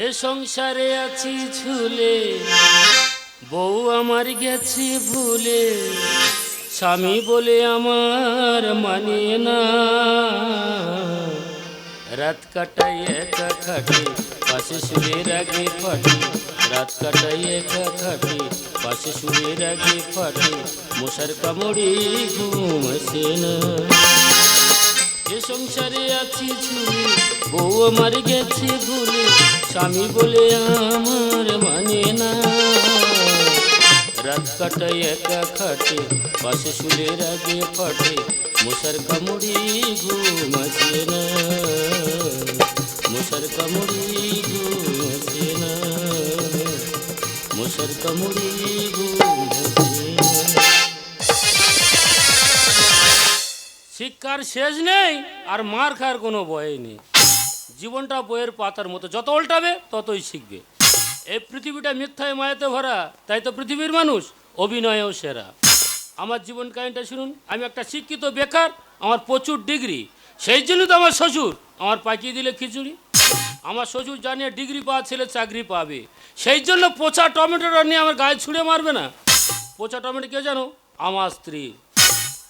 এ সংসারে আছি ঝুলে, বউ আমার গেছে ভুলে, স্বামী বলে আমার মানে না। রাত কাটাই একা খাটে, পাশে শুয়ে রাগে ফাটে। রাত কাটাই একা খাটে, পাশে শুয়ে রাগে ফাটে। মশার কামড়ে ঘুম আসে না। এ সংসারে আছি ঝুলে, বউ আমার গেছে ভুলে, স্বামী বলে আমার মানে না। রাত কাটাই একা খাটে, পাশে শুলে রাগে ফাটে। মশার কামড়ে ঘুম আসে না। মশার কামড়ে ঘুম আসে না। মশার কামড়ে ঘুম আসে না। শিক্ষার শেষ নেই, আর মার খাওয়ার কোনো ভয় নেই। জীবনটা বইয়ের পাতার মতো, যত উল্টাবে ততই শিখবে। এই পৃথিবীটা মিথ্যায় মায়াতে ভরা, তাই তো পৃথিবীর মানুষ অভিনয়েও সেরা। আমার জীবন কাহিনীটা শুনুন। আমি একটা শিক্ষিত বেকার, আমার প্রচুর ডিগ্রি। সেই জন্য তো আমার শ্বশুর আমার পাকিয়ে দিলে খিচুড়ি। আমার শ্বশুর জানিয়ে ডিগ্রি পাওয়া ছেলে চাকরি পাবে, সেই জন্য পচা টমেটোটা নিয়ে আমার গায়ে ছুঁড়ে মারবে না। পচা টমেটো কে জানো? আমার স্ত্রী।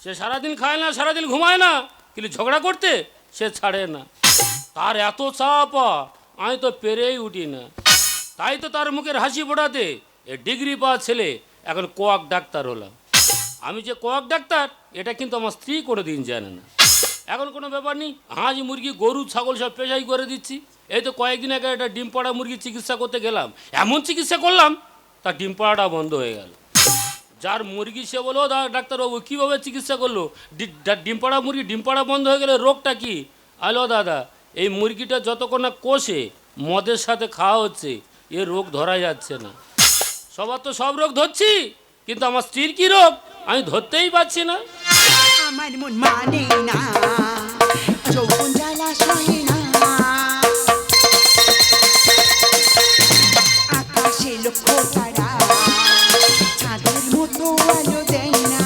সে সারাদিন খায় না, সারাদিন ঘুমায় না, কিন্তু ঝগড়া করতে সে ছাড়ে না। তার এত চাপা, আমি তো পেরেই উঠি না। তাই তো তার মুখের হাসি ফোটাতে এ ডিগ্রি পাওয়া ছেলে এখন কোয়াক ডাক্তার হলাম। আমি যে কোয়াক ডাক্তার এটা কিন্তু আমার স্ত্রী কোনো দিন জানে না। এখন কোনো ব্যাপার নেই, হাঁস মুরগি গরু ছাগল সব পেশাই করে দিচ্ছি। এই তো কয়েকদিন আগে একটা ডিম পাড়া মুরগির চিকিৎসা করতে গেলাম, এমন চিকিৎসা করলাম তার ডিম পাড়াটা বন্ধ হয়ে গেল। যার মুরগি সে বলো ডাক্তারবাবু কীভাবে চিকিৎসা করলো? ডিম পাড়া মুরগি ডিম পাড়া বন্ধ হয়ে গেলে রোগটা কি? আলো দাদা, এই মুরগিটা যতক্ষণ না কষে মদের সাথে খাওয়া হচ্ছে এ রোগ ধরা যাচ্ছে না। সবার তো সব রোগ ধরছি, কিন্তু আমার স্ত্রীর কি রোগ আমি ধরতেই পারছি না। আমার মন মানে না, যৌবন জ্বালা সহে না। আকাশে লক্ষ তারা চাঁদের মতো আলো দেয় না।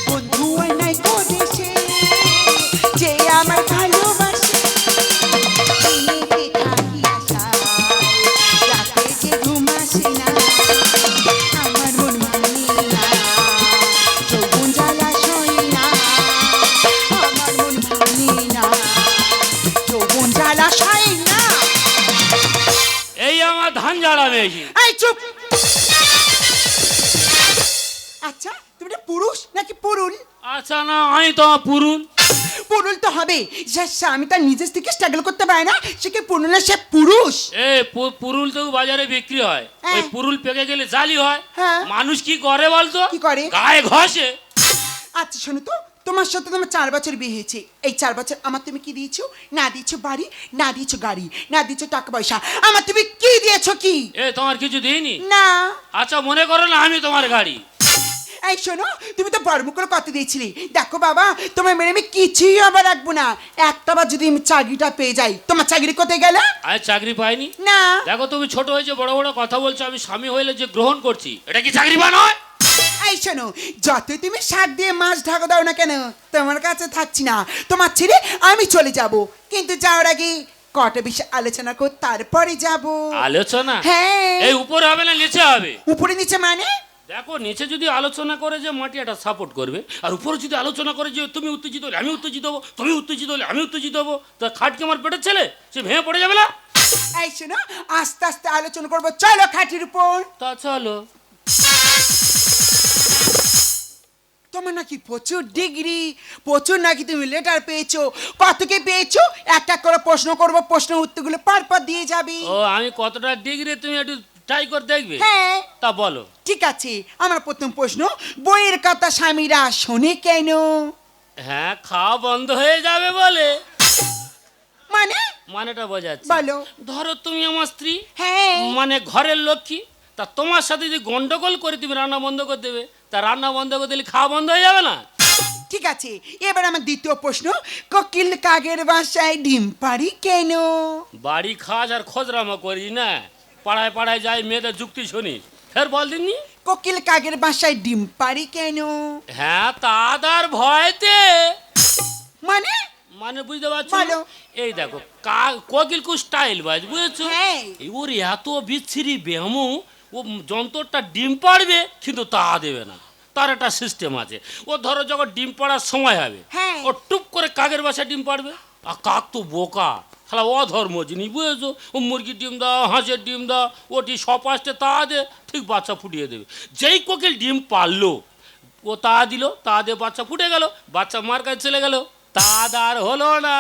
বন্ধু নাই করেছে যে আমার ভালোবাসে। থাকি আশা রাতে যে ঘুম আসে না। আমার মন মানে না, যৌবন জ্বালা সহে না। আমার মন মানে না, যৌবন জ্বালা সহে না। এই আমার ধান জ্বালা মেয়েছি। এই চুপ। আচ্ছা তুমি একটা পুরুষ নাকি পুরুল? আচ্ছা না, আমি তো পুরুল। পুরুল তো হবে, যে স্বামী তার নিজের থেকে স্ট্রাগল করতে পারে না সে কি পুরুল না, সে পুরুষ। এ পুরুল তো বাজারে বিক্রি হয়, হ্যাঁ। ওই পুরুল পেকে গেলে জালি হয়। হ্যাঁ। মানুষ কি করে বলতো? কি করে? গায়ে ঘষে। আচ্ছা শোনো তো, তোমার সাথে তোমার 4 বছর বিয়ে হয়েছে। এই 4 বছর আমার তুমি কি দিয়েছো? না দিয়েছো বাড়ি, না দিয়েছো গাড়ি, না দিয়েছো টাকা পয়সা। আমার তুমি কি দিয়েছো? কি এ তোমার কিছু দিইনি? না। আচ্ছা মনে করো না আমি তোমার গাড়ি। এই শোনো, তুমি তো বড় মুখ করে কথা দিয়েছিলে। দেখো বাবা, তোমার মেরে আমি কিছুই আবার রাখবো না। একটাবার যদি আমি চাকরিটা পেয়ে যাই। তোমার চাকরি কোথায় গেল? আমি চাকরি পাইনি। না। দেখো তুমি ছোট হয়েছে, বড় বড় কথা বলছো। আমি স্বামী হইলে যে গ্রহণ করছি, এটা কি চাকরি বা নয়? এই শোনো, যতই তুমি শাক দিয়ে মাছ ঢাকা দাও না কেন, তোমার কাছে থাকছি না। তোমার ছেড়ে আমি চলে যাব, কিন্তু যাওয়ার আগে কটা বিষয় আলোচনা কর, তারপরে যাব। আলোচনা? হ্যাঁ। এই উপরে হবে না নিচে হবে? উপরে নিচে মানে? দেখো নিচে যদি আলোচনা করে যে মাটি একটা সাপোর্ট করবে, আর উপরে যদি আলোচনা করে যে তুমি উত্তেজিত হলে আমি উত্তেজিত হবো, তুমি উত্তেজিত হলে আমি উত্তেজিত হবো, তা খাটকে আমার পেটের ছেলে সে ভেঙে পড়ে যাবে না? এই শোনো, আস্তে আস্তে আলোচনা করবো, চলো খাটির উপর। তা চলো। তোমার নাকি প্রচুর ডিগ্রি, প্রচুর নাকি তুমি লেটার পেয়েছো। কত কি পেয়েছো একটা করে প্রশ্ন করবো, প্রশ্নের উত্তরগুলো পর দিয়ে যাবি। ও আমি কতটা ডিগ্রি তুমি একটু ট্রাই করে দেখবে? হ্যাঁ। তা বলো। ঠিক আছে, আমার প্রথম প্রশ্ন, বইয়ের কথা স্বামীরা শোনে কেন? হ্যাঁ, খাওয়া বন্ধ হয়ে যাবে বলে। মানে? মানেটা বোঝাচ্ছি। বলো। ধরো তুমি আমার স্ত্রী, হ্যাঁ। মানে ঘরের লক্ষ্মী। তা তোমার সাথে যদি গন্ডগোল করে তুমি রান্না বন্ধ করে দেবে, তা রান্না বন্ধ করে দিলে খাওয়া বন্ধ হয়ে যাবে না? ঠিক আছে, এবার আমার দ্বিতীয় প্রশ্ন, কোকিল কাকের বাসায় ডিম পাড়ি কেন? বাড়ি খাস আর খোঁজরামা করি না, পাড়ায় পাড়ায় যাই মেয়েদের যুক্তি শুনি। ফের বল দিননি। কোকিল কাকের বাসায় ডিম পাড়ি কেন? হ্যাঁ, তাদার ভয়তে। মানে? মানে বুঝতে পারছো বলো। এই দেখো কোকিল কু স্টাইল বাজ বুঝেছো হ্যাঁ। ওর এত বিচ্ছিরি ব্যায়াম ও যন্ত্রটা ডিম পাড়বে কিন্তু তা দেবে না তার একটা সিস্টেম আছে ও ধরো যখন ডিম পাড়ার সময় হবে হ্যাঁ। ও টুপ করে কাকের বাসায় ডিম পাড়বে আর কাক তো বোকা তাহলে অধর্ম জিনিস বুঝেছো ও মুরগির ডিম দাও হাঁসের ডিম দাও ওটি সপাশে তা দে ঠিক বাচ্চা ফুটিয়ে দেবে যেই কোকিল ডিম পারলো ও তা দিল তা দিয়ে বাচ্চা ফুটে গেল বাচ্চা মার কাছে চলে গেল তা আর হলো না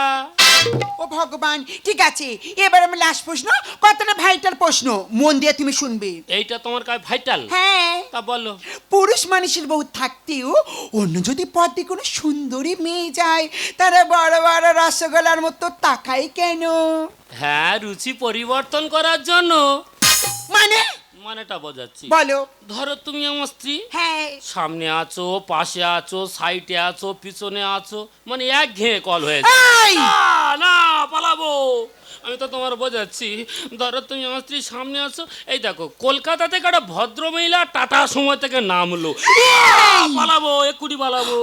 ও ভগবান, ঠিক আছে, এবার আমি লাস্ট প্রশ্ন, কতটা ভাইটাল প্রশ্ন, মন দিয়ে তুমি শুনবে। এইটা তোমার কাছে ভাইটাল হ্যাঁ, তা বলো পুরুষ মানুষের বউ থাকতেও অন্য যদি পথে কোনো সুন্দরী মেয়ে যায় তারা বড় বড় রসগোল্লার মতো তাকায় কেন? হ্যাঁ রুচি পরিবর্তন করার জন্য মানে মানেটা বোঝাচ্ছি বলো। ধরো তুমি আমার স্ত্রী হ্যাঁ, সামনে আছো পাশে আছো সাইডে আছো পিছনে আছো মানে এক ঘেয়ে কল হয়ে যায় এই! না না পালাবো আমি তো তোমার বোঝাচ্ছি ধরো তুমি আমার স্ত্রী সামনে আছো এই দেখো কলকাতা থেকে একটা ভদ্র মহিলা টাটা সময় থেকে নামলো পালাবো এক্ষুনি পালাবো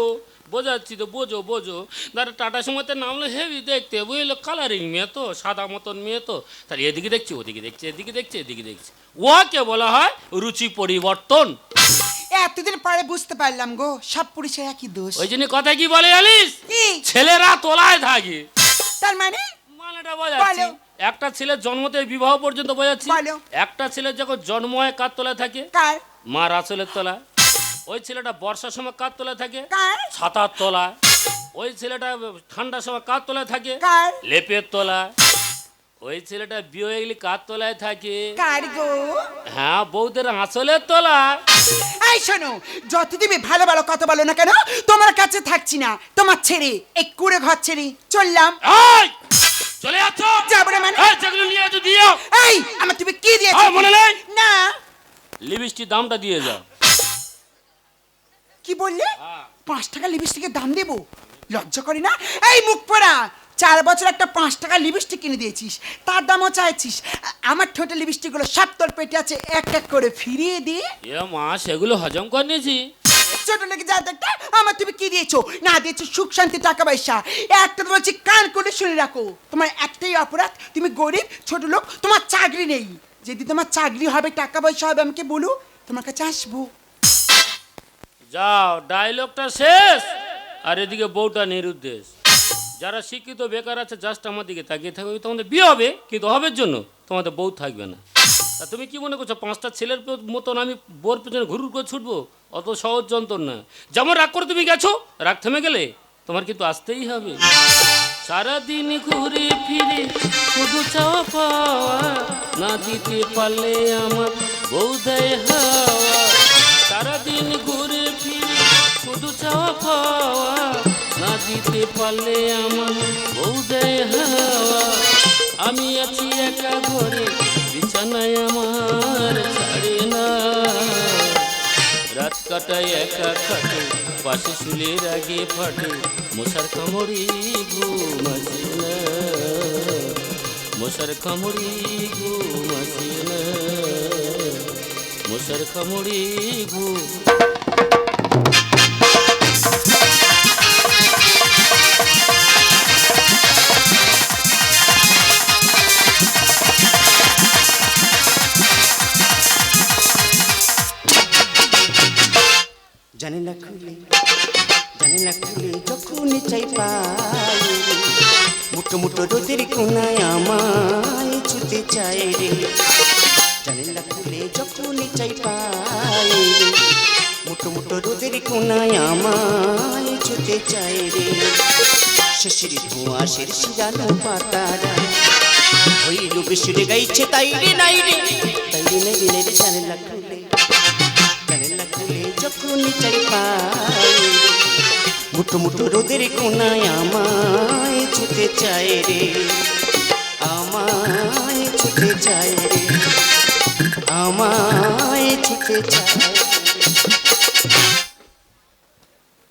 বোঝাচ্ছি তো বোঝো বোঝো ধরো টাটা সময়তে নামলো হেভি দেখতে বুঝলো কালারিং মেয়ে তো সাদা মতন মেয়ে তো তাহলে এদিকে দেখছি ওদিকে দেখছি এদিকে দেখছি এদিকে দেখছি ওকে বলা হয় রুচি পরিবর্তন এতদিন পরে বুঝতে পারলাম গো, সব পুরুষের একই দোষ। ওই জন্য কথা কি বলে জানিস কি? ছেলেরা তোলায় থাকে তার মানে মানেটা বোঝাচ্ছি বলো। একটা ছেলের জন্মতে বিবাহ পর্যন্ত বোঝাচ্ছি বলো। একটা ছেলের যখন জন্ম হয় কার তলায় থাকে কার? মার আঁচলের তলায় ওই ছেলেটা বর্ষার সময় কার তলায় থাকে কার? ছাতার তলায় ওই ছেলেটা ঠান্ডার সময় কার তলায় থাকে কার? লেপের তলায় ওই ছেলেটা বিয়ে হয়ে গেলে কার তলায় থাকে কার গো? হ্যাঁ বউদের আঁচলের তলায় এই শোনো, যত তুমি ভালো ভালো কথা বলো না কেন, তোমার কাছে থাকছি না, তোমার ছেড়ে এই কুড়ে ঘর ছেড়ে চললাম। এই চলে যাচ্ছ যাবো না মানে? এই যেগুলো নিয়ে যাচ্ছ দিও এই আমার তুমি কি দিয়েছো? মনে নেই না। লিপস্টিক দামটা দিয়ে যাও কি বললে? 5 টাকা লিপস্টিকের দাম দেবো? লজ্জা করে না? এই মুখ পোড়া, 4 বছর একটা 5 টাকা লিপস্টিক কিনে দিয়েছিস, তার দামও চাইছিস। আমার ঠোঁটে লিপস্টিকগুলো সব তোর পেটে আছে, এক এক করে ফিরিয়ে দিয়ে। এ মা সেগুলো হজম করে নিয়েছি ছোট লেগে যা দেখটা, আমার তুমি কি দিয়েছো? না দিয়েছো সুখ শান্তি টাকা পয়সা। একটা তো বলছি কান করে শুনে রাখো, তোমার একটাই অপরাধ, তুমি গরিব ছোট লোক, তোমার চাকরি নেই। যদি তোমার চাকরি হবে টাকা পয়সা হবে আমাকে বলো, তোমার কাছে আসবো। যাও ডায়লগটা শেষ আর এদিকে বউটা নিরুদ্দেশ যারা শিক্ষিত বেকার আছে জাস্ট আমার দিকে তাকিয়ে থাকবে তোমাদের বিয়ে হবে কিন্তু হবের জন্য তোমাদের বউ থাকবে না তা তুমি কি মনে করছো 5টা ছেলের মতন আমি বোর পেছনে ঘুরুর করে ছুটবো অত সহজ যন্ত্র না যেমন রাগ করে তুমি গেছো রাগ থেমে গেলে তোমার কিন্তু আসতেই হবে সারাদিন ঘুরে ফিরে শুধু চাওয়া পাওয়া না দিতে পারলে আমার বউ দেয় হাওয়া সারাদিন ঘুরে ফিরে শুধু চাওয়া পাওয়া না দিতে পারলে আমার বউ দেয় হাওয়া আমি আছি একা ঘরে বিছানায় আমার ছাড়ে না রাত কাটায় একা খাটে পাশে শুলের আগে ফাটে মশার কামড়ি ঘুম আসে না মশার কামড়ি ঘুম আসে না মশার কামড়ি ঘুম জানি না খুলে যখন চাই পাই মুটো মুটো রোদের কোনায় আমায় ছুতে চাই রে জানি না খুলে যখন চাই পাই মুটো মুটো রোদের কোনায় আমায় ছুতে চাই রে শেষের ধোঁয়াশের শিরানো পাতারা হইল বৃষ্টি গাইছে তাই রে নাই রে জানি না খুলে যখন চাই পাই মুটো মুটো রোদের কোনায় আমায় ছুতে চায় রে আমায় ছুতে চায় রে আমায় ছুতে চায়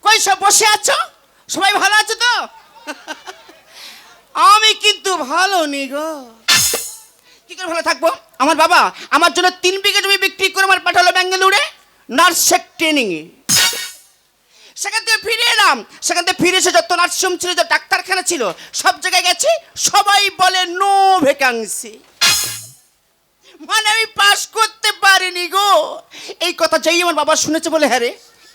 কই সব বসে আছো সবাই ভালো আছো তো আমি কিন্তু ভালো নেই গো কি করে ভালো থাকবো আমার বাবা আমার জন্য 3 বিঘা জমি বিক্রি করে আমার পাঠালো ব্যাঙ্গালোরে নার্সের ট্রেনিং এ সেখান থেকে ফিরে এলাম, সেখান থেকে ফিরে এসে যত নার্সিংহোম ছিল, যত ডাক্তারখানা ছিল, সব জায়গায় গেছি, সবাই বলে নো ভ্যাকান্সি। মানে আমি পাস করতে পারিনি গো। এই কথা যেই আমার বাবা শুনেছে বলে, হ্যাঁ রে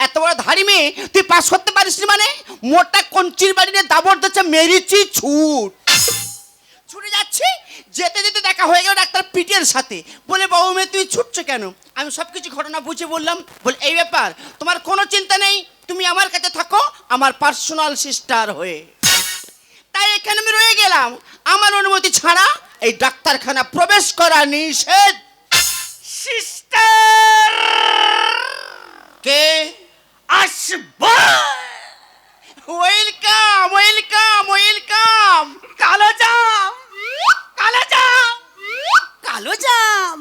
এত বড় ধাড়ি মেয়ে তুই পাস করতে পারিস নি, মানে মোটা কঞ্চির বাড়ি নিয়ে দাবর দিচ্ছে, মেরেছি ছুটে যাচ্ছি, যেতে যেতে দেখা হয়ে গেল ডাক্তার পিটির সাথে। বলে বাবু মেয়ে তুই ছুটছো কেন? আমি সব কিছু ঘটনা বুঝে বললাম। বলে এই ব্যাপার, তোমার কোনো চিন্তা নেই, তুমি আমার কাছে থাকো আমার পার্সোনাল সিস্টার হয়ে। তাই এখানে আমি রয়ে গেলাম, আমার অনুমতি ছাড়া এই ডাক্তারখানা প্রবেশ করা নিষেধ। সিস্টার কে আসবো? Welcome welcome welcome. কালো জাম, কালো জাম, কালো জাম।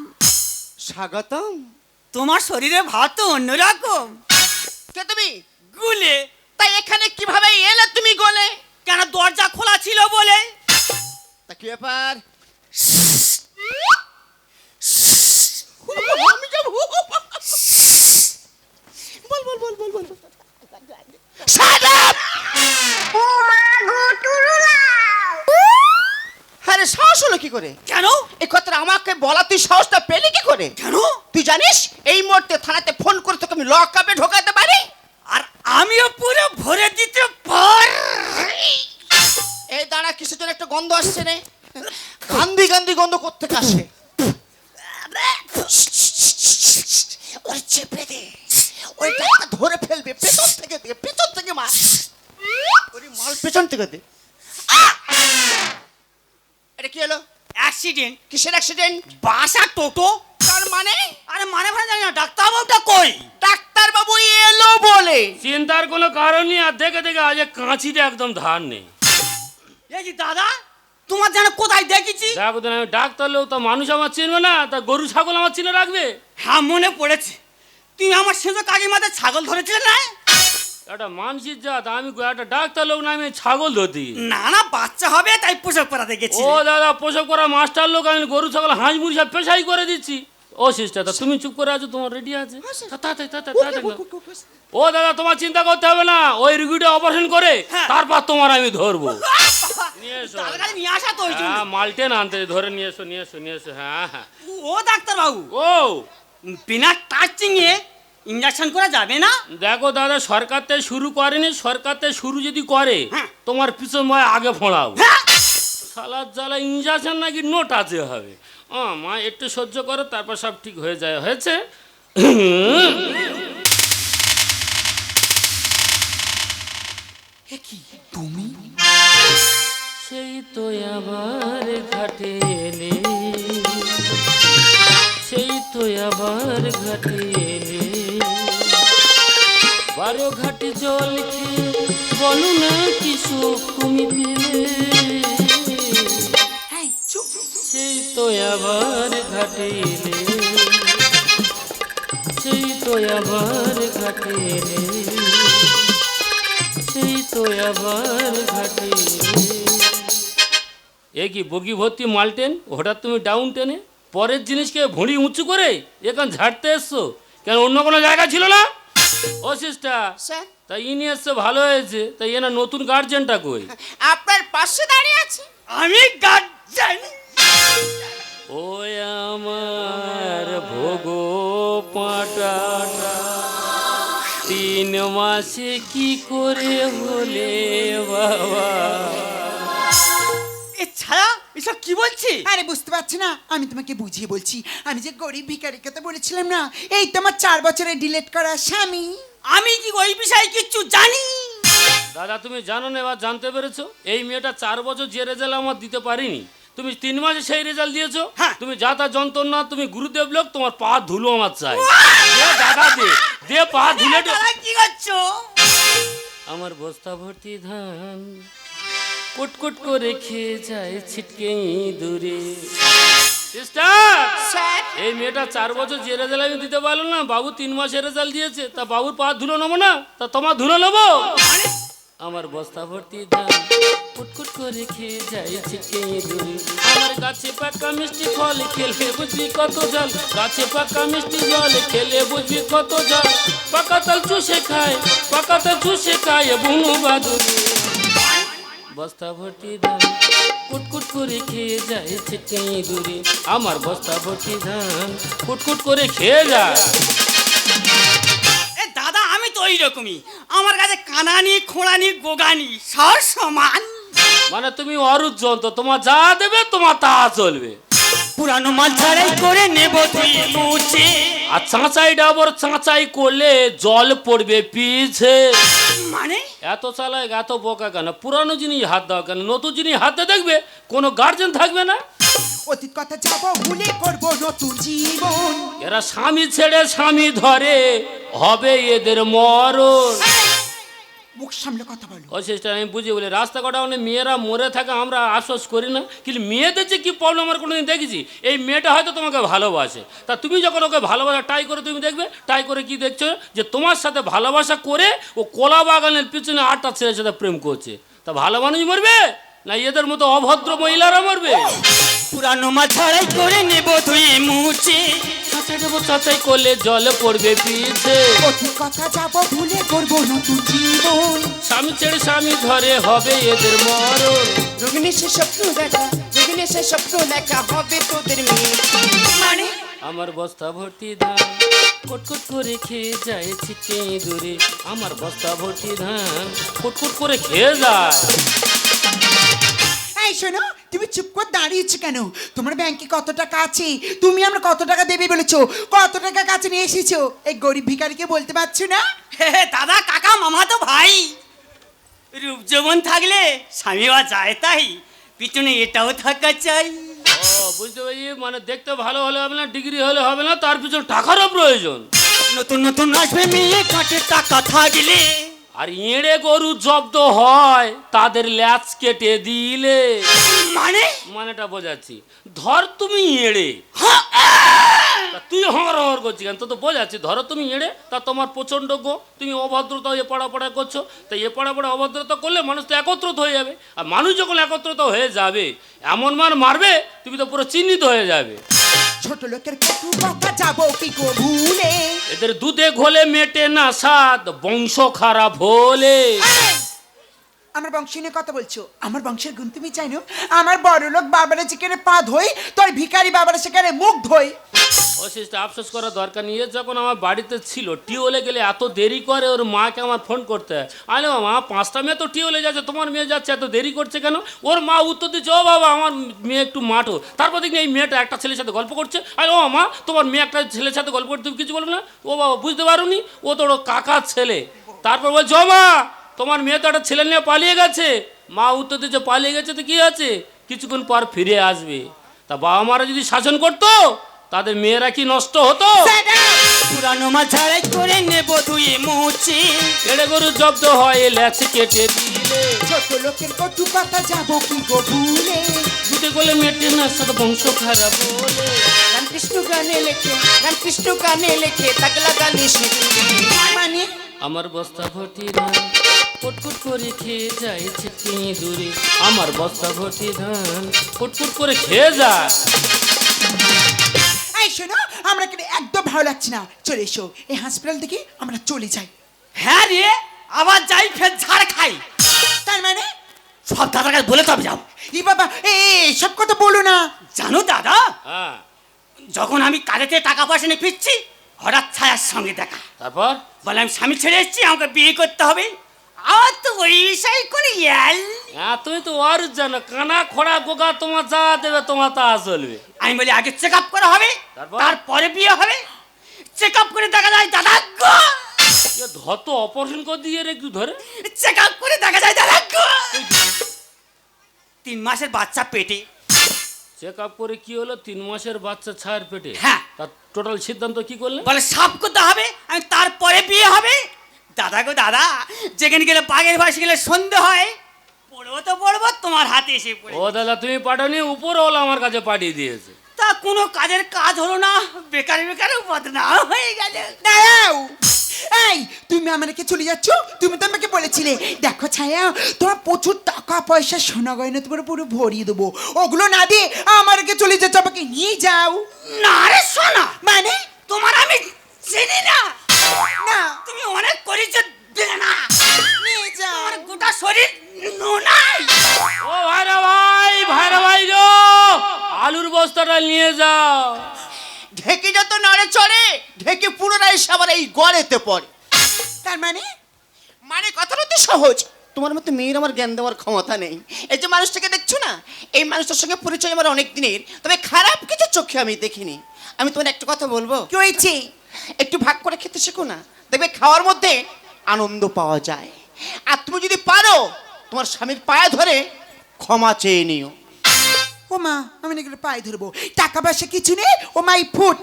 স্বাগতম। তোমার শরীরে ভাত তো অন্যরকম। কে তুমি? গুলে। তাই এখানে কিভাবে এলে তুমি গলে? কেন, দরজা খোলা ছিল বলে। তা কি ব্যাপার? আমি যাবো। বল বল বল বল বল। Shut up! আরে সাহস হলো কি করে? কেন? এই কথাটা আমাকে বলা তুই সাহসটা পেলি কি করে? কেন? তুই জানিস এই মুহূর্তে থানাতে ফোন করে তোকে আমি লক আপে ঢোকাতে পারি? আর আমিও পুরো ভরে দিতে পারি। এই দাঁড়া, কিসের জন্য একটা গন্ধ আসছে রে? গান্ধী গান্ধী গন্ধ কোত্থেকে আসে? ওর চেপে দে, ওইটা ধরে ফেলবে পেছন থেকে, পেছন থেকে মার। ওরে মাল পেছন থেকে দে। এটা কি হলো? অ্যাক্সিডেন্ট। কিসের অ্যাক্সিডেন্ট? বাস আর টোটো। তার মানে? আরে মানে ভাই জানি না, ডাক্তারবাবুটা কই? ডাক্তার বাবু এলো বলে। চিন্তার কোনো কারণ নেই, আর দেখে দেখে আজ কাঁচিতে একদম ধার নেই। এই যে দাদা, তোমার যেন কোথায় দেখেছি। দেখো তো, আমি ডাক্তার লোক, তা মানুষ আমার চিনবে না, তা গরু ছাগল আমার চিনে রাখবে? হ্যাঁ মনে পড়েছে, তুমি আমার সেজো কাকিমাদের ছাগল ধরেছিলে না? একটা মানুষের জাত, আমি একটা ডাক্তার লোক না, আমি ছাগল ধরতি। না না, বাচ্চা হবে তাই পোশাক পরাতে গেছি। ও দাদা, পোশাক করা মাস্টার লোক, আমি গরু ছাগল হাঁস মুড়ি সব পেশাই করে দিচ্ছি। ও সিস্টার, তা তুমি চুপ করে আছো, তোমার রেডি আছে? ও দাদা, তোমার চিন্তা করতে হবে না, ওই রুগীটা অপারেশন করে হ্যাঁ। তারপর তোমার আমি ধরবো। নিয়ে এসো। তাড়াতাড়ি নিয়ে আসা তো ওই জন্য। হ্যাঁ, মালটেন আনতে ধরে নিয়ে এসো, নিয়ে এসো, নিয়ে এসো। হ্যাঁ হ্যাঁ। ও ডাক্তার বাবু, ও বিনা টাচিং এ ইনজেকশন করা যাবে না? দেখো দাদা, সরকার থেকে শুরু করেনি, সরকার থেকে শুরু যদি করে হ্যাঁ। তোমার পিছন ময় আগে ফোঁড়াবো। হ্যাঁ। শালার জ্বালা ইঞ্জেকশন নাকি নোট আছে হবে। মা একটু সহ্য করো, তারপর সব ঠিক হয়ে যায়। হয়েছে? কি তুমি? সেই তো আবার ঘাটে এলে, সেই তো আবার ঘাটে এলে, 12 ঘাটে জল খেয়ে বলো না কি সুখ তুমি পেলে। সেই তো আবার ঘাটে এলে, সেই তো আবার ঘাটে এলে, সেই তো আবার ঘাটে এলে। এ কি বগি ভর্তি মালটেন, হঠাৎ তুমি ডাউন টেনে পরের জিনিসকে ভুঁড়ি উঁচু করে এখন ঝাড়তে এসছো কেন? অন্য কোনো জায়গা ছিল না? ও সিস্টার, স্যার, তাই ইনি এসছে ভালো হয়েছে। তাই এনা নতুন গার্জেনটা কই? আপনার পাশে দাঁড়িয়ে আছে। আমি গার্জেন। ওই আমার ভোগো পাটা 3 মাসে কি করে হলে বাবা? এ ছায়া এসব কি বলছি? আরে বুঝতে পারছি না, আমি তোমাকে বুঝিয়ে বলছি। আমি যে গরিব ভিখারির কথা বলেছিলাম না, এই তোমার 4 বছরের ডিলেট করা স্বামী। আমি কি ওই বিষয়ে কিছু জানি? দাদা তুমি জানো না, এবার জানতে পেরেছো? এই মেয়েটা 4 বছর যে রেজাল্ট আমার দিতে পারিনি, তুমি 3 মাসে সেই রেজাল্ট দিয়েছো। হ্যাঁ। তুমি যা তা যন্ত্রণা, তুমি গুরুদেব লোক, তোমার পা ধুলো আমার চাই। দে দাদা, দে দে পা ধুলে। দাদা কি করছো? আমার বস্তা ভর্তি ধান কুটকুট করে খেয়ে যায় ছিটকে দূরে। সিস্টার, স্যার, এই মেয়েটা 4 বছর যে রেজাল্ট আমি দিতে পারলো না, বাবু 3 মাসের রেজাল্ট দিয়েছে, তা বাবুর পা ধুলো নেবো না? তা তোমার ধুলো নেবো? আমার বস্তা ভর্তি ধান কুটকুট করে খেয়ে যায় ছিটকে দূরে। আমার গাছে পাকা মিষ্টি ফল খেলে বুঝবি কত ঝাল, গাছে পাকা মিষ্টি জল খেলে বুঝবি কত ঝাল। পাকা তাল চুষ চুষে খায়, পাকাতে চুষে খায় বুনু বাদুরি। বস্তা ভর্তি ধান কুটকুট করে খেয়ে যায় ছিটকে দূরে, আমার বস্তা ভর্তি ধান কুটকুট করে খেয়ে যায়। এ দাদা আমি তো ওই রকমই, আমার কাছে কানানি খোঁড়ানি গোগানি সব সমান। মানে তুমি অরুজ যন্ত্র, তোমার যা দেবে তোমার তা চলবে। পুরানো মাল ছাড়াই করে নেব ধুয়ে মুছে। আর চাঁচাই ডাবর চাঁচাই করলে জল পড়বে পিছে। মানে এত চালাক এত বোকা কেন? পুরানো জিনিস হাত দাও কেন? নতুন জিনিস হাতে দেখবে কোনো গার্জেন থাকবে না। অতীত কথা যাব ভুলে করব নতুন জীবন। এরা স্বামী ছেড়ে স্বামী ধরে, হবে এদের মরণ। মুখ সামলে কথা বলো। ও সিস্টার আমি বুঝি বলি, রাস্তাঘাটে অনেক মেয়েরা মরে থাকে, আমরা আশ্বাস করি না, কিন্তু মেয়েদের যে কী প্রবলেম আমার কোনোদিন দেখেছি। এই মেয়েটা হয়তো তোমাকে ভালোবাসে, তা তুমি যখন ওকে ভালোবাসা ট্রাই করে তুমি দেখবে, ট্রাই করে কি দেখছো যে তোমার সাথে ভালোবাসা করে ও কলা বাগানের পিছনে 8টা ছেলের সাথে প্রেম করছে। তা ভালো মানুষ মরবে না এদের মতো অভদ্র মহিলারা মরবে? পুরানো মাল ছাড়াই করে নেব ধুয়ে মুছে। চাচাই দেবো চাচাই করলে জলে পড়বে পিছে। অতীত কথা যাব ভুলে করব নতুন জীবন। স্বামী ছেড়ে স্বামী ধরে, হবে এদের মরণ। রোগিনী সে স্বপ্ন দেখা, রোগিনী সে স্বপ্ন দেখা, হবে তোদের মেয়ে। মানে আমার বস্তা ভর্তি ধান কুটকুট করে খেয়ে যায় ছিটকে দূরে, আমার বস্তা ভর্তি ধান কুটকুট করে খেয়ে যায়। এই শোনো, তুমি চুপ করে দাঁড়িয়েছো কেন? তোমার ব্যাংকে কত টাকা আছে? তুমি আমরা কত টাকা দেবে বলেছো? কত টাকা কাছে নিয়ে এসেছো? এই গরিব ভিখারিকে বলতে পারছো না? হে দাদা কাকা মামা তো ভাই, রূপ যৌবন থাকলে স্বামীবা যায় তাই, পিছনে এটাও থাকা চাই। ও বুঝতে পারছি, মানে দেখতে ভালো হলে হবে না, ডিগ্রি হলে হবে না, তার পিছনে টাকারও প্রয়োজন। নতুন নতুন আসবে মেয়ে কাটে টাকা থাকলে। আর এঁড়ে গরু জব্দ হয় তাদের ল্যাচ কেটে দিলে। মানে মানেটা বোঝাচ্ছি, ধর তুমি এঁড়ে, তা তুই হর হর করছি কেন? তো বোঝাচ্ছি, ধরো তুমি এঁড়ে, তা তোমার প্রচণ্ড গো, তুমি অভদ্রতা এ পড়া করছো, তাই এ পড়া অভদ্রতা করলে মানুষ তো একত্রিত হয়ে যাবে। আর মানুষ যখন একত্রিত হয়ে যাবে এমন মার মারবে তুমি তো পুরো চিহ্নিত হয়ে যাবে। ছোট লোকের কটু কথা যাব কি গো ভুলে। এদের দুধে ঘোলে মেটে না স্বাদ, বংশ খারাপ হলে। আমার বংশ নিয়ে কথা বলছো? আমার বংশের গুণ তুমি জানো? আমার বড় লোক বাবারা যেখানে পা ধোই, তোর ভিখারি বাবারা সেখানে মুখ ধোই। ও সিস্টার আফসোস করার দরকার নেই, এ যখন আমার বাড়িতে ছিল টিউলে গেলে এত দেরি করে, ওর মাকে আমার ফোন করতে হয়। আরে মা 5টা মেয়ে তো টিউলে যাচ্ছে, তোমার মেয়ে যাচ্ছে এত দেরি করছে কেন? ওর মা উত্তর দিচ্ছে, ও বাবা আমার মেয়ে একটু মাঠো। তারপর দেখি এই মেয়েটা একটা ছেলের সাথে গল্প করছে। আরে ও মা তোমার মেয়ে একটা ছেলের সাথে গল্প করতে, তুমি কিছু বলবে না? ও বাবা বুঝতে পারোনি, ও তো ওর কাকার ছেলে। তারপর বলছে, ও মা তোমার মেয়ে তো একটা ছেলে নিয়ে পালিয়ে গেছে। মা উত্তর দিচ্ছে, পালিয়ে গেছে তো কী আছে, কিছুক্ষণ পর ফিরে আসবে। তা বাবা মারা যদি শাসন করতো তাদের মেয়েরা কি নষ্ট হতো? পুরানো মাল ছাড়াই করে নেব ধুয়ে মুছে। এড়ে গরু জব্দ হয় ল্যাচ কেটে দিলে। ছোট লোকের কটু কথা যাব কি গো ভুলে। দুধে গলে মেটে না সাথে বংশ খারাপ বলে। রামকৃষ্ণ গানে লেখে, রামকৃষ্ণ গানে লেখে, তাগলা গানে শেখে। মানে আমার বস্তা ভর্তি ধান কুটকুট করে খেয়ে যায় ছিটকে দূরে, আমার বস্তা ভর্তি ধান কুটকুট করে খেয়ে যায়। এই শোনো, আমরা কিন্তু একদম ভালো লাগছে না, চলে এসো এই হসপিটাল থেকে আমরা চলে যাই। হ্যাঁ রে, আবার যাই ফের ঝাড় খাই। তার মানে সব দাদাকে বলে তবে যাও। ই বাবা, সব কথা বলো না। জানো দাদা, হ্যাঁ যখন আমি কাজেতে টাকা পয়সা নিয়ে ফিরছি, হঠাৎ ছায়ার সঙ্গে দেখা। তারপর বলে আমি স্বামী ছেড়ে এসেছি, আমাকে বিয়ে করতে হবে। আমার তো ওই বিষয় করে ইয়াল। হ্যাঁ তুমি তো আর জানো, কানা খোড়া গোগা তোমার যা দেবে তোমার তা চলবে। আমি বলি আগে চেক আপ করা হবে, তারপর? তারপরে বিয়ে হবে। চেক আপ করে দেখা যায় দাদা গো, ধর তো অপারেশন করে দিয়ে রে একটু ধরে। চেক আপ করে দেখা যায় দাদা গো 3 মাসের বাচ্চা পেটে। চেক আপ করে কি হলো? 3 মাসের বাচ্চা ছায়ের পেটে। হ্যাঁ। তার টোটাল সিদ্ধান্ত কি করলে? বলে সাফ করতে হবে, আমি তারপরে বিয়ে হবে। দাদা গো দাদা, যেখানে গেলে বাঘের ভাসে গেলে সন্ধে হয়, পড়বো তো পড়বো, তোমার হাতে এসে পড়ে। ও দাদা তুমি পাঠানি, উপরওয়ালা আমার কাছে পাঠিয়ে দিয়েছে। তা কোনো কাজের কাজ হলো না, বেকার বেকার বদনাম হয়ে গেল। দাঁড়াও, এই তুমি আমাকে চলে যাচ্ছ? তুমি তো আমাকে বলেছিলে দেখো ছায়া, তোমার প্রচুর টাকা পয়সা সোনা গয়না তোমার পুরো ভরিয়ে দেবো, ওগুলো না দিয়ে আমাকে চলে যাচ্ছ, আমাকে নিয়ে যাও। না রে সোনা, মানে তোমার আমি চিনি না। না তুমি অনেক করেছো দিলে না নিয়ে যাও আমার গোটা শরীর নোনাই। ও ভাইরা ভাই গো, আলুর বস্তাটা নিয়ে যাও। ঢেকে যত নড়ে চড়ে ঢেকে পুনরায় সবার এই গড়েতে পড়ে। তার মানে মানে কথাটা তো সহজ, তোমার মতো মেয়ের আমার জ্ঞান দেওয়ার ক্ষমতা নেই। এই যে মানুষটাকে দেখছো না, এই মানুষটার সঙ্গে পরিচয় আমার অনেক দিনের, তবে খারাপ কিছু চোখে আমি দেখিনি। আমি তোমার একটা কথা বলবো, কি হয়েছে? একটু ভাগ করে খেতে শেখো না, দেখবে খাওয়ার মধ্যে আনন্দ পাওয়া যায়। আর তুমি যদি পারো তোমার স্বামীর পায়ে ধরে ক্ষমা চেয়ে নিও। ও মা, আমি নাকি পায়ে ধরবো? টাকা পয়সা কিছু নেই, ও মাই ফুট।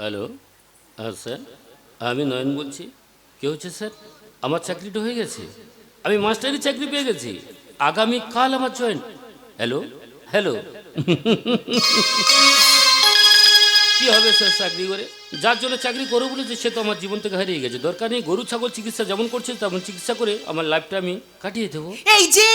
হ্যালো, হ্যাঁ স্যার, আমি নয়ন বলছি। কে হচ্ছে স্যার? আমার চাকরিটা হয়ে গেছে, আমি মাস্টারি চাকরি পেয়ে গেছি, আগামীকাল আমার জয়েন। হ্যালো হ্যালো কি হবে স্যার চাকরি করে? যার জন্য চাকরি করবো বলেছে সে তো আমার জীবন থেকে হারিয়ে গেছে। দরকার নেই, গরু ছাগল চিকিৎসা যেমন করছে তেমন চিকিৎসা করে আমার লাইফটা আমি কাটিয়ে দেবো। এই যে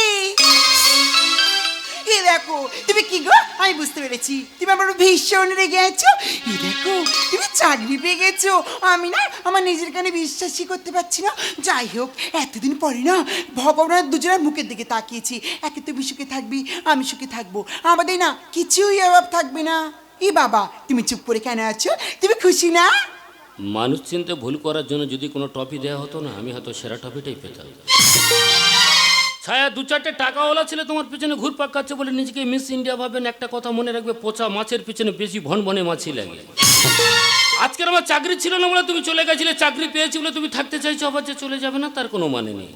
এ দেখো, তুমি কি গো, আমি বুঝতে পেরেছি তুমি আমার উপর ভীষণ রেগে আছো। এই দেখো, তুমি চাকরি পেয়ে গেছো। আমি না আমার নিজের কানে বিশ্বাসই করতে পারছি না। যাই হোক, এতদিন পরে না ভগবানের দুজনের মুখের দিকে তাকিয়েছি। একে তুমি সুখে থাকবি, আমি সুখে থাকবো, আমাদের না কিছুই অভাব থাকবে না। ই বাবা, তুমি চুপ করে কেন আছো? তুমি খুশি না? মানুষ চিনতে ভুল করার জন্য যদি কোনো ট্রফি দেওয়া হতো না, আমি হয়তো সেরা ট্রফিটাই পেতাম। ছায়া, দু চারটে টাকাওয়ালা ছেলে তোমার পেছনে ঘুরপাক খাচ্ছে বলে নিজেকে মিস ইন্ডিয়া ভাবেন। একটা কথা মনে রাখবে, পচা মাছের পিছনে বেশি ভনভনে মাছি লাগে। আজকের আমার চাকরি ছিল না বলে তুমি চলে গেছিলে, চাকরি পেয়েছি বলে তুমি থাকতে চাইছো, আবার যে চলে যাবে না তার কোনো মানে নেই।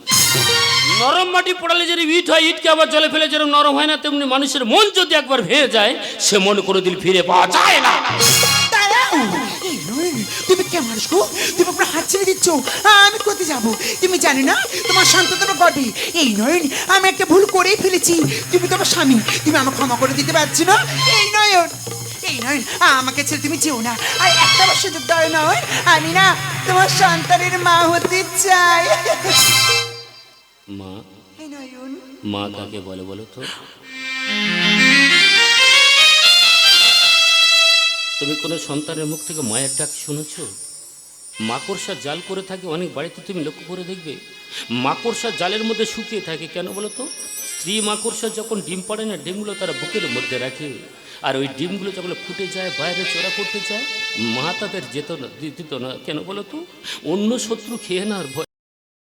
নরম মাটি পড়ালে যেরকম ইট হয়, ইটকে আবার জলে ফেলে যেরকম নরম হয় না, তেমনি মানুষের মন যদি একবার ভেঙে যায় সে মন কোনোদিন ফিরে পাওয়া যায় না। দাঁড়াও, এই নয়, তুমি কেমন গো? তুমি আপনার হাত ছেড়ে দিচ্ছ, আমি কোথায় যাবো? তুমি জানো না তোমার সন্তান গর্বে? এই নয়, আমি একটা ভুল করেই ফেলেছি। তুমি তোমার স্বামী, তুমি আমাকে ক্ষমা করে দিতে পারছো না? এই নয়ন, এই নয়, আমাকে ছেড়ে তুমি যেও না। আর একটা বার সুযোগ দাও নয়, আমি না তোমার সন্তানের মা হতে চাই। মা? এই নয়ন, মা কাকে বলে বলো তো? তুমি কোনো সন্তানের মুখ থেকে মায়ের ডাক শুনেছো? মাকড়সা জাল করে থাকে অনেক বাড়িতে, তুমি লক্ষ্য করে দেখবে মাকড়সা জালের মধ্যে শুকিয়ে থাকে। কেন বলো তো? স্ত্রী মাকড়সা যখন ডিম পাড়ে না, ডিমগুলো তারা বুকের মধ্যে রাখে, আর ওই ডিমগুলো যখন ফুটে যায় বাইরে চড়া করতে যায়, মা তাদের যেত না, দিত না। কেন বলো তো? অন্য শত্রু খেয়ে নেওয়ার ভয়।